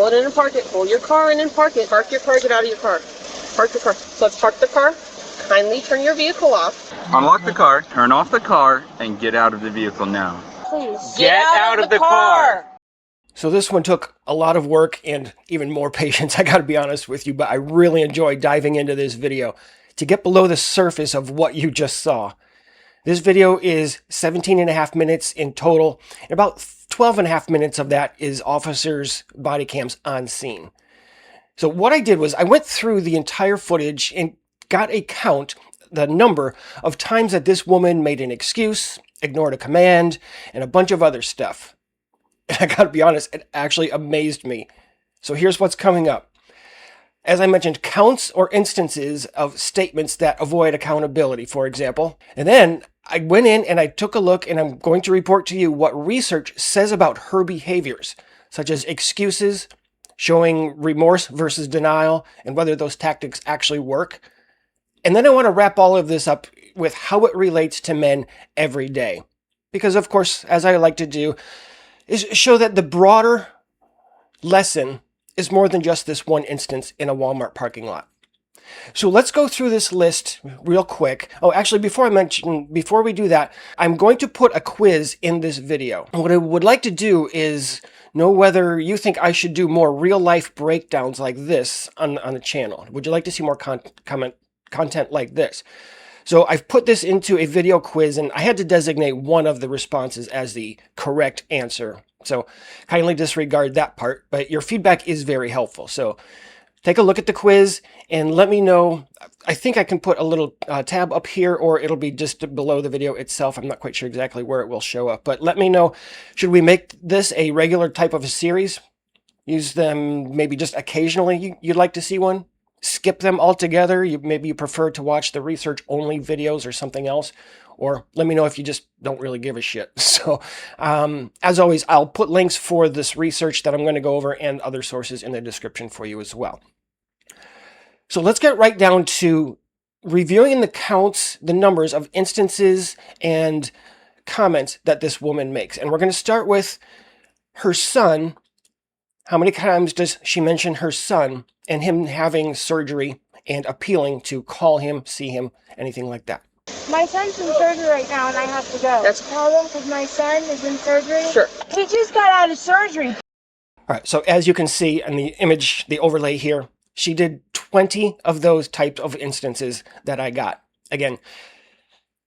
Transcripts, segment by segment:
Pull it in and park it. Pull your car in and park it. Park your car, get out of your car. Park your car. So let's park the car. Kindly turn your vehicle off. Unlock the car, turn off the car, and get out of the vehicle now. Please. Get out of the car. So this one took a lot of work and even more patience, I gotta be honest with you, but I really enjoyed diving into this video to get below the surface of what you just saw. This video is 17.5 minutes in total, and about 12.5 minutes of that is officers' body cams on scene. So what I did was I went through the entire footage and got a count, the number of times that this woman made an excuse, ignored a command, and a bunch of other stuff. And I gotta be honest, it actually amazed me. So here's what's coming up. As I mentioned, counts or instances of statements that avoid accountability, for example. And then I went in and I took a look, and I'm going to report to you what research says about her behaviors, such as excuses, showing remorse versus denial, and whether those tactics actually work. And then I want to wrap all of this up with how it relates to men every day. Because of course, as I like to do, is show that the broader lesson is more than just this one instance in a Walmart parking lot. So let's go through this list real quick. Oh, actually, before we do that, I'm going to put a quiz in this video. What I would like to do is know whether you think I should do more real-life breakdowns like this on the channel. Would you like to see more content like this? So I've put this into a video quiz, and I had to designate one of the responses as the correct answer. So kindly disregard that part, but your feedback is very helpful. So take a look at the quiz and let me know. I think I can put a little tab up here, or it'll be just below the video itself. I'm not quite sure exactly where it will show up, but let me know. Should we make this a regular type of a series? Use them maybe just occasionally. You'd like to see one? Skip them altogether? Maybe you prefer to watch the research-only videos or something else? Or let me know if you just don't really give a shit. So, as always, I'll put links for this research that I'm going to go over and other sources in the description for you as well. So let's get right down to reviewing the counts, the numbers of instances and comments that this woman makes. And we're going to start with her son. How many times does she mention her son and him having surgery and appealing to call him, see him, anything like that? My son's in surgery right now and I have to go. That's a problem because my son is in surgery. Sure. He just got out of surgery. All right, so as you can see in the image, the overlay here, she did 20 of those types of instances that I got. Again,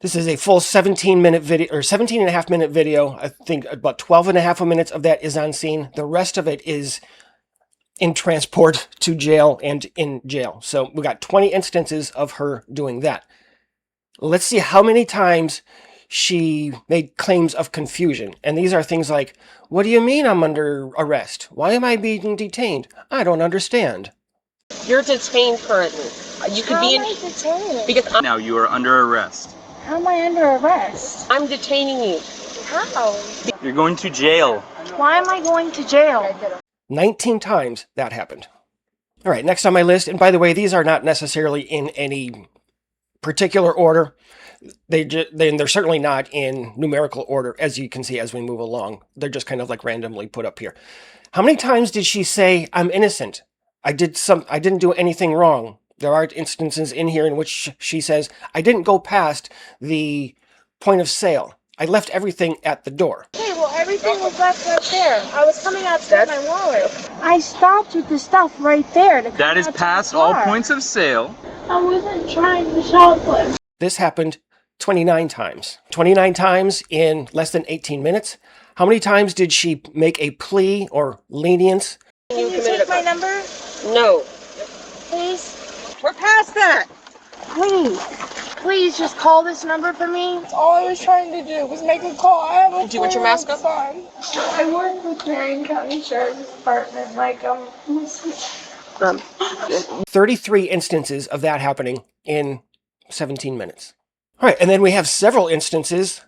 this is a full 17-minute video, or 17.5-minute video. I think about 12.5 minutes of that is on scene. The rest of it is in transport to jail and in jail. So we got 20 instances of her doing that. Let's see how many times she made claims of confusion. And these are things like, what do you mean I'm under arrest? Why am I being detained? I don't understand. You're detained currently. You could be in... How am I detained? Because Now you are under arrest. How am I under arrest? I'm detaining you. How? You're going to jail. Why am I going to jail? 19 times that happened. All right, next on my list, and by the way, these are not necessarily in any particular order. They're certainly not in numerical order, as you can see as we move along. They're just kind of like randomly put up here. How many times did she say, I'm innocent? I didn't do anything wrong. There are instances in here in which she says, I didn't go past the point of sale. I left everything at the door. Okay, well, everything was left right there. I was coming out to get my wallet. I stopped with the stuff right there. That is past all points of sale. I wasn't trying to shoplift. This happened 29 times. 29 times in less than 18 minutes. How many times did she make a plea or lenience? Can you take my number? No. Please? We're past that. Please. Please just call this number for me. All I was trying to do was make a call. I have a Did you want your mask up? son. I work with Marion County Sheriff's Department. 33 instances of that happening in 17 minutes. All right, and then we have several instances.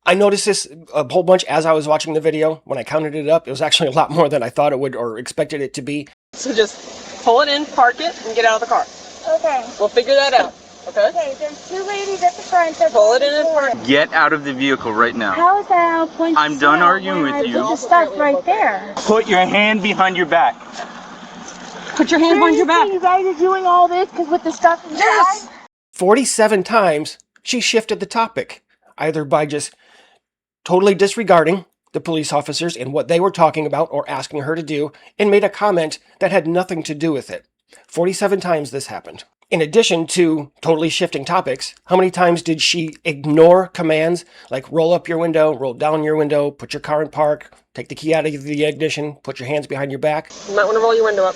I noticed this a whole bunch as I was watching the video. When I counted it up, it was actually a lot more than I thought it would or expected it to be. So just pull it in, park it, and get out of the car. Okay. We'll figure that out. Okay? Okay, there's two ladies at the front. Pull it in and park it. Get out of the vehicle right now. How is that out point? I'm done arguing with you. Put the stuff right there. Put your hand behind your back. Put your hands behind your back. You guys are doing all this because with the stuff inside? Yes. 47 times she shifted the topic, either by just totally disregarding the police officers and what they were talking about or asking her to do, and made a comment that had nothing to do with it. 47 times this happened. In addition to totally shifting topics, how many times did she ignore commands like roll up your window, roll down your window, put your car in park, take the key out of the ignition, put your hands behind your back? You might want to roll your window up.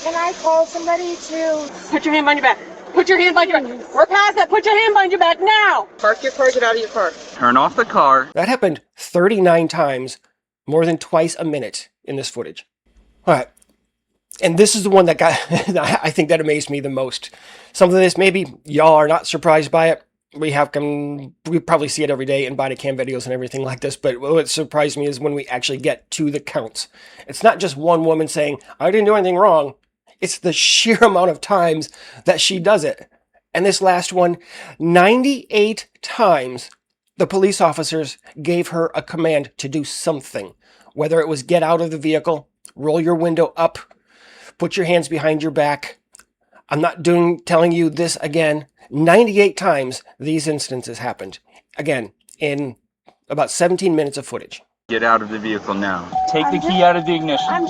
Can I call somebody to... Put your hand behind your back. Put your hand behind your back. We're past that. Put your hand behind your back now. Park your car, get out of your car. Turn off the car. That happened 39 times, more than twice a minute in this footage. All right. And this is the one that got, I think that amazed me the most. Some of this, maybe y'all are not surprised by it. We probably see it every day in Bodycam videos and everything like this, but what surprised me is when we actually get to the counts. It's not just one woman saying, I didn't do anything wrong. It's the sheer amount of times that she does it. And this last one, 98 times the police officers gave her a command to do something. Whether it was get out of the vehicle, roll your window up, put your hands behind your back. I'm not telling you this again. 98 times these instances happened. Again, in about 17 minutes of footage. Get out of the vehicle now. Take the key out of the ignition.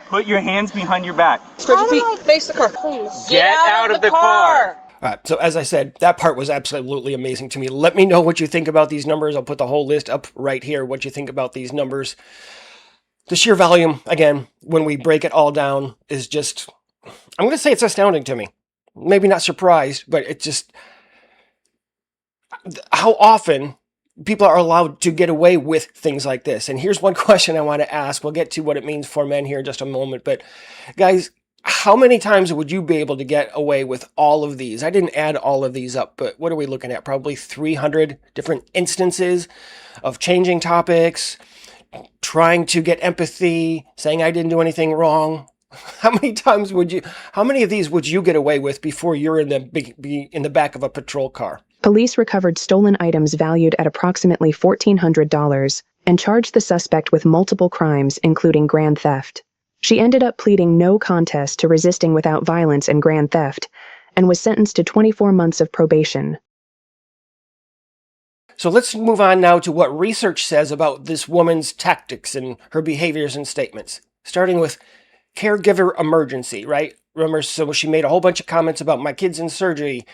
Put your hands behind your back. Spread your feet. Face the car. Please. Get out of the car. All right, so as I said, that part was absolutely amazing to me. Let me know what you think about these numbers. I'll put the whole list up right here, what you think about these numbers. The sheer volume, again, when we break it all down, is just, I'm going to say it's astounding to me. Maybe not surprised, but it's just how often people are allowed to get away with things like this. And here's one question I want to ask. We'll get to what it means for men here in just a moment. But guys, how many times would you be able to get away with all of these? I didn't add all of these up, but what are we looking at? Probably 300 different instances of changing topics, trying to get empathy, saying I didn't do anything wrong. How many of these would you get away with before you're in the back of a patrol car? Police recovered stolen items valued at approximately $1,400 and charged the suspect with multiple crimes, including grand theft. She ended up pleading no contest to resisting without violence and grand theft, and was sentenced to 24 months of probation. So let's move on now to what research says about this woman's tactics and her behaviors and statements. Starting with caregiver emergency, right? Remember, so she made a whole bunch of comments about my kid's in surgery.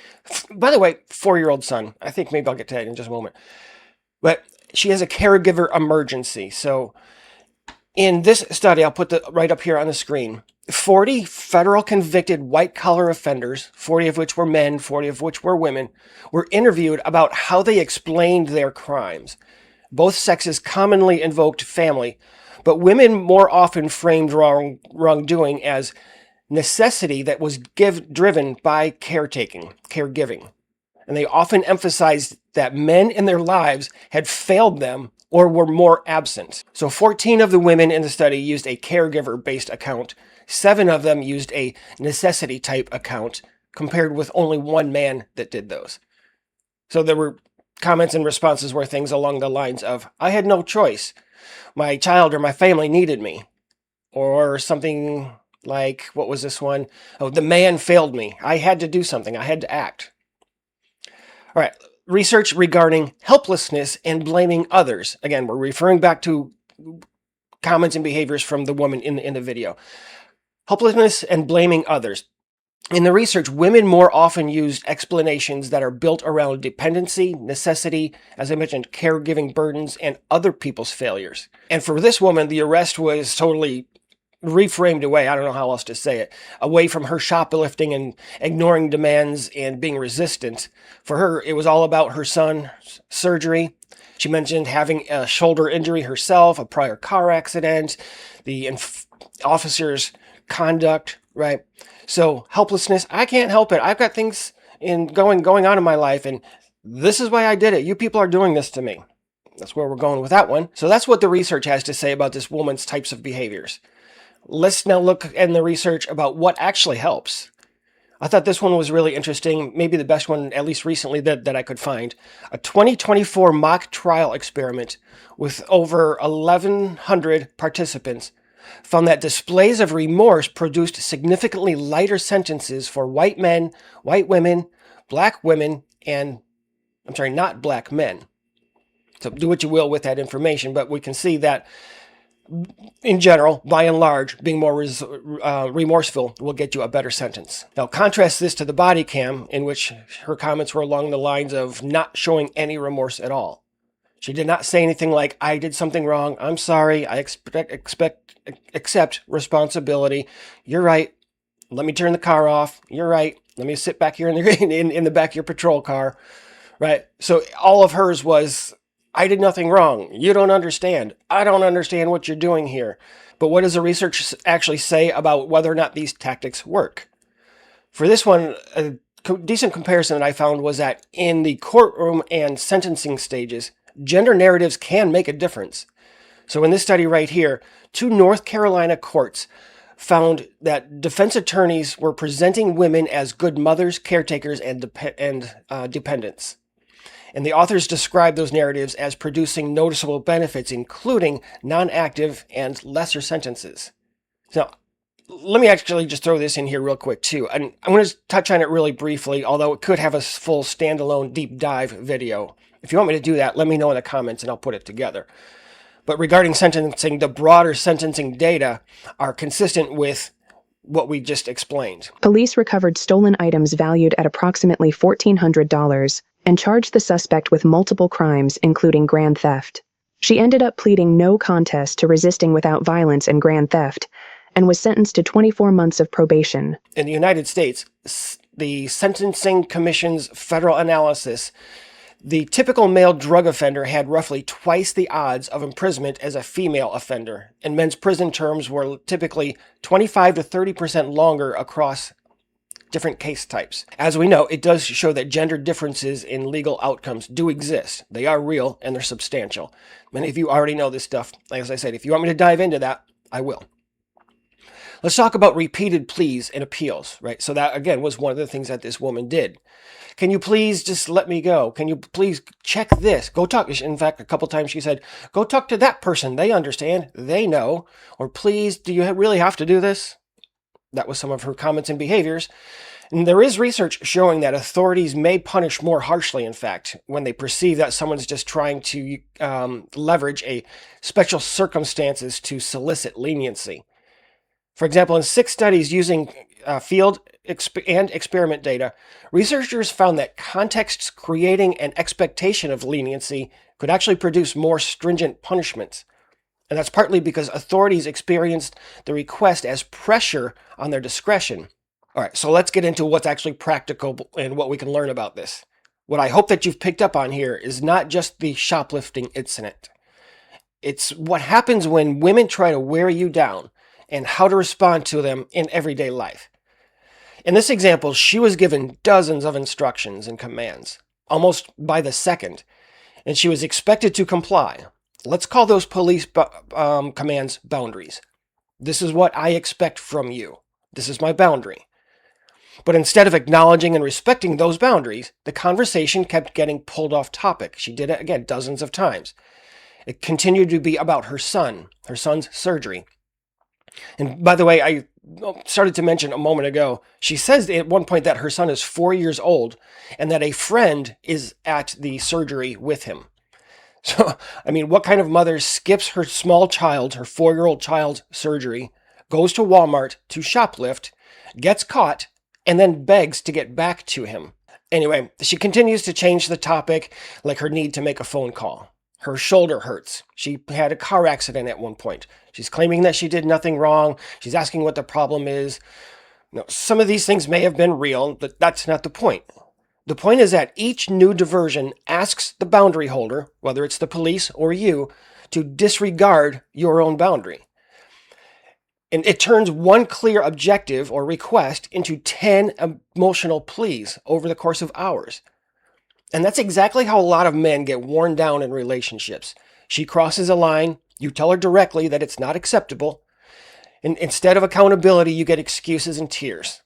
By the way, 4-year-old son. I think maybe I'll get to that in just a moment. But she has a caregiver emergency. So in this study, I'll put right up here on the screen, 40 federal convicted white-collar offenders, 40 of which were men, 40 of which were women, were interviewed about how they explained their crimes. Both sexes commonly invoked family, but women more often framed wrongdoing as necessity that was driven by caregiving. And they often emphasized that men in their lives had failed them or were more absent. So 14 of the women in the study used a caregiver-based account. 7 of them used a necessity-type account, compared with only 1 man that did those. So there were comments and responses were things along the lines of, I had no choice. My child or my family needed me. Or something like, what was this one? Oh, the man failed me. I had to do something. I had to act. All right. Research regarding helplessness and blaming others. Again, we're referring back to comments and behaviors from the woman in the video. Helplessness and blaming others. In the research, women more often used explanations that are built around dependency, necessity, as I mentioned, caregiving burdens, and other people's failures. And for this woman, the arrest was totally reframed away, I don't know how else to say it, away from her shoplifting and ignoring demands and being resistant. For her, it was all about her son's surgery. She mentioned having a shoulder injury herself, a prior car accident, the officer's conduct, right? So helplessness, I can't help it. I've got things going on in my life, and this is why I did it. You people are doing this to me. That's where we're going with that one. So that's what the research has to say about this woman's types of behaviors. Let's now look in the research about what actually helps. I thought this one was really interesting, maybe the best one, at least recently, that I could find. A 2024 mock trial experiment with over 1,100 participants found that displays of remorse produced significantly lighter sentences for white men, white women, black women, and, not black men. So do what you will with that information, but we can see that in general, by and large, being more remorseful will get you a better sentence. Now, contrast this to the body cam, in which her comments were along the lines of not showing any remorse at all. She did not say anything like, I did something wrong, I'm sorry, I accept responsibility, you're right, let me turn the car off, you're right, let me sit back here in the back of your patrol car, right? So all of hers was, I did nothing wrong. You don't understand. I don't understand what you're doing here. But what does the research actually say about whether or not these tactics work? For this one, a decent comparison that I found was that in the courtroom and sentencing stages, gender narratives can make a difference. So in this study right here, 2 North Carolina courts found that defense attorneys were presenting women as good mothers, caretakers, and dependents. And the authors described those narratives as producing noticeable benefits, including non-active and lesser sentences. So let me actually just throw this in here real quick too. And I'm going to touch on it really briefly, although it could have a full standalone deep dive video. If you want me to do that, let me know in the comments and I'll put it together. But regarding sentencing, the broader sentencing data are consistent with what we just explained. Police recovered stolen items valued at approximately $1,400 and charged the suspect with multiple crimes, including grand theft. She ended up pleading no contest to resisting without violence and grand theft, and was sentenced to 24 months of probation. In the United States, the Sentencing Commission's federal analysis, the typical male drug offender had roughly twice the odds of imprisonment as a female offender, and men's prison terms were typically 25 to 30% longer across different case types. As we know, it does show that gender differences in legal outcomes do exist. They are real and they're substantial. Many of you already know this stuff. As I said, if you want me to dive into that, I will. Let's talk about repeated pleas and appeals, right? So that, again, was one of the things that this woman did. Can you please just let me go? Can you please check this? Go talk. In fact, a couple times she said, go talk to that person. They understand. They know. Or please, do you really have to do this? That was some of her comments and behaviors. And there is research showing that authorities may punish more harshly, in fact, when they perceive that someone's just trying to leverage a special circumstances to solicit leniency. For example, in 6 studies using field and experiment data, researchers found that contexts creating an expectation of leniency could actually produce more stringent punishments. And that's partly because authorities experienced the request as pressure on their discretion. All right, so let's get into what's actually practical and what we can learn about this. What I hope that you've picked up on here is not just the shoplifting incident. It's what happens when women try to wear you down and how to respond to them in everyday life. In this example, she was given dozens of instructions and commands, almost by the second, and she was expected to comply. Let's call those police commands boundaries. This is what I expect from you. This is my boundary. But instead of acknowledging and respecting those boundaries, the conversation kept getting pulled off topic. She did it, again, dozens of times. It continued to be about her son's surgery. And by the way, I started to mention a moment ago, she says at one point that her son is 4 years old and that a friend is at the surgery with him. So, I mean, what kind of mother skips her small child, her 4-year-old child's surgery, goes to Walmart to shoplift, gets caught, and then begs to get back to him? Anyway, she continues to change the topic, like her need to make a phone call. Her shoulder hurts. She had a car accident at one point. She's claiming that she did nothing wrong. She's asking what the problem is. Now, some of these things may have been real, but that's not the point. The point is that each new diversion asks the boundary holder, whether it's the police or you, to disregard your own boundary. And it turns one clear objective or request into 10 emotional pleas over the course of hours. And that's exactly how a lot of men get worn down in relationships. She crosses a line, you tell her directly that it's not acceptable, and instead of accountability, you get excuses and tears.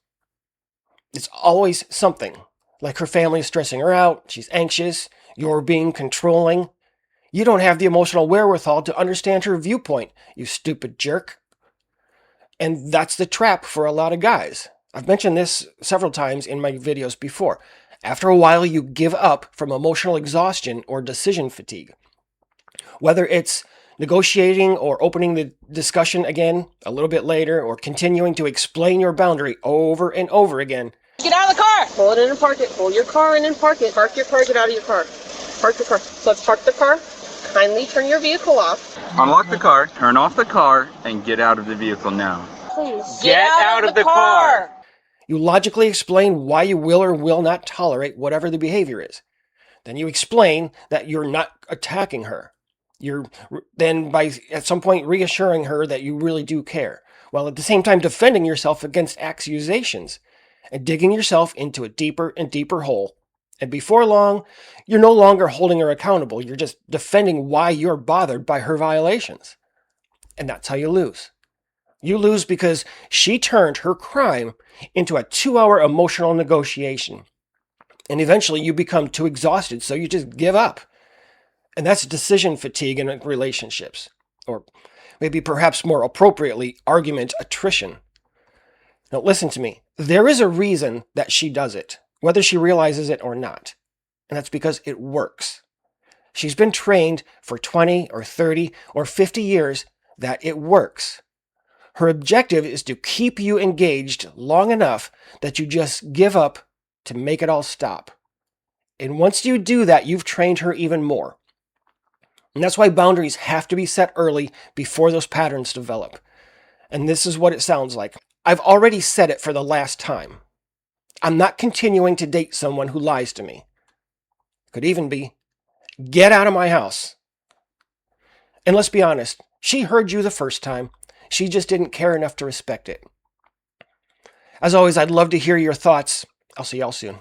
It's always something. Like her family is stressing her out, she's anxious, you're being controlling. You don't have the emotional wherewithal to understand her viewpoint, you stupid jerk. And that's the trap for a lot of guys. I've mentioned this several times in my videos before. After a while, you give up from emotional exhaustion or decision fatigue. Whether it's negotiating or opening the discussion again a little bit later, or continuing to explain your boundary over and over again. Get out of the car! Pull it in and park it. Pull your car in and park it. Park your car, get out of your car. Park your car. So let's park the car. Kindly turn your vehicle off. Unlock the car, turn off the car, and get out of the vehicle now. Please. Get out of the car! You logically explain why you will or will not tolerate whatever the behavior is. Then you explain that you're not attacking her. You're then at some point reassuring her that you really do care, while at the same time defending yourself against accusations and digging yourself into a deeper and deeper hole. And before long, you're no longer holding her accountable. You're just defending why you're bothered by her violations. And that's how you lose. You lose because she turned her crime into a 2-hour emotional negotiation. And eventually you become too exhausted, so you just give up. And that's decision fatigue in relationships. Or maybe perhaps more appropriately, argument attrition. Now listen to me. There is a reason that she does it, whether she realizes it or not. And that's because it works. She's been trained for 20 or 30 or 50 years that it works. Her objective is to keep you engaged long enough that you just give up to make it all stop. And once you do that, you've trained her even more. And that's why boundaries have to be set early before those patterns develop. And this is what it sounds like. I've already said it for the last time. I'm not continuing to date someone who lies to me. Could even be, get out of my house. And let's be honest, she heard you the first time. She just didn't care enough to respect it. As always, I'd love to hear your thoughts. I'll see y'all soon.